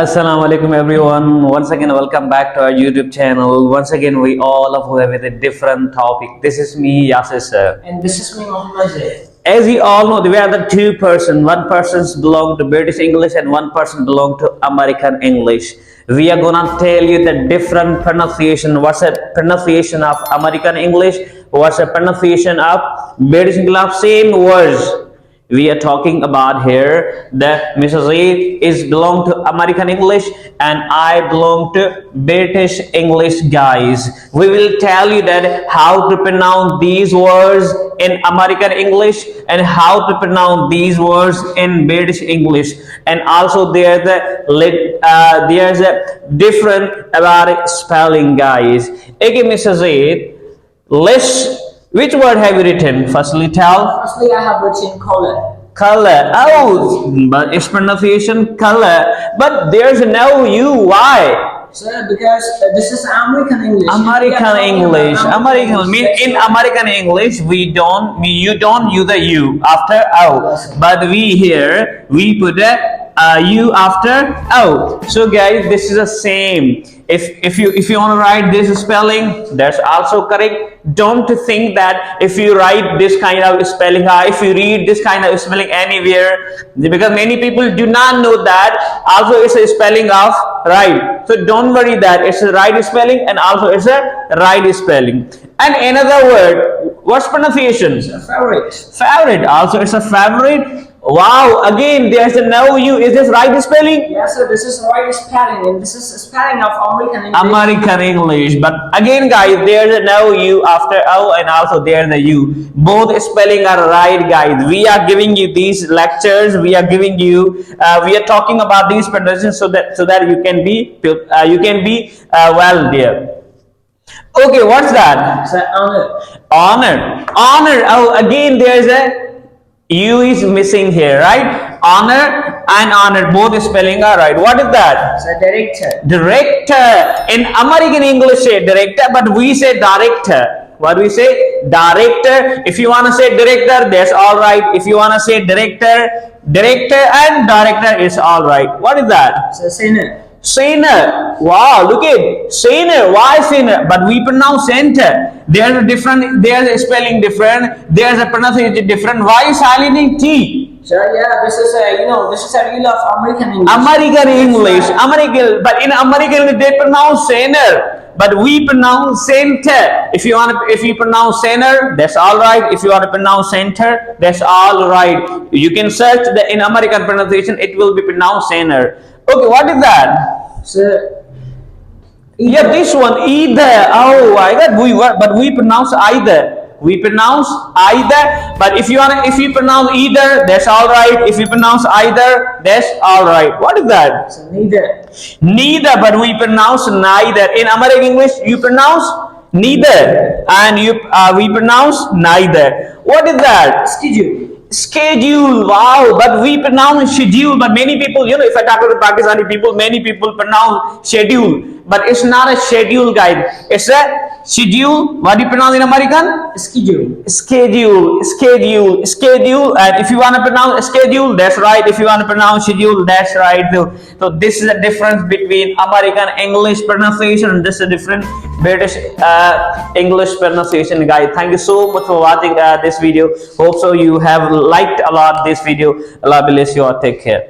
Assalamu alaikum everyone. Once again, welcome back to our YouTube channel. Once again, we all of have with a different topic. This is me, Yasir sir. And this is me, Muhammad Zaid. As you all know, we are the two person. One person belong to British English and one person belong to American English. We are gonna tell you the different pronunciation. What's the pronunciation of American English? What's the pronunciation of British English? Same words. We are talking about here that Mrs. A is belong to American English and I belong to British English, guys. We will tell you that how to pronounce these words in American English and how to pronounce these words in British English, and also there's a different about spelling, guys. Okay, Mrs. A, let's. Which word have you written? Firstly, tell. Firstly, I have written color. Color. Oh, but its pronunciation color. But there's no U. Why? Sir, because this is American English. American English. American. In American English, you don't use the U after O. But we here we put a U after O. So guys, this is the same. If you want to write this spelling, that's also correct. Don't think that if you write this kind of spelling, if you read this kind of spelling anywhere, because many people do not know that also it's a spelling of right. So don't worry that it's a right spelling and also it's a right spelling. And another word, what's pronunciation? It's a favorite. Favorite. Also it's a favorite. Wow, again there's a no U. Is this right spelling? Yes, sir, this is right spelling and this is spelling of American English. American English. But again guys, there's a no U after O and also there's a U. Both spelling are right, guys. We are giving you these lectures. We are giving you we are talking about these pronunciations so that you can be well there. Okay, what's that? Sir, honor. Honor. Honor. Oh, again there's a U is missing here, right? Honor and honor, both spelling are right. What is that? Sir, director. Director. In American English say director, but we say director. What do we say? Director. If you want to say director, that's all right. If you want to say director and director is all right. What is that? Sir, sinner. Sinner. Wow, look at sinner. Why sinner? But we pronounce center. There's a spelling different. There's a pronunciation different. Why silent T? Sir, yeah, this is a rule of American English. American English. But in American they pronounce sinner. But we pronounce center. If you pronounce center, that's all right. If you want to pronounce center, that's all right. You can search in American pronunciation. It will be pronounced center. Okay, what is that? Sir, yeah, this one either. Oh my God, but we pronounce either. We pronounce either. But if you pronounce either, that's all right. If you pronounce either, that's all right. What is that? sir, neither. Neither, but we pronounce neither. In American English, you pronounce neither, and we pronounce neither. What is that? Schedule. Schedule. Wow, but we pronounce schedule. But many people, if I talk to the Pakistani people, many people pronounce schedule. But it's not a schedule, guys. It's a schedule. What do you pronounce in American? Schedule. Schedule. Schedule. Schedule. And if you want to pronounce schedule, that's right. If you want to pronounce schedule, that's right. So this is the difference between American English pronunciation and this is a different British English pronunciation, guys. Thank you so much for watching this video. Hope so you have liked a lot this video. Allah bless you all. Take care.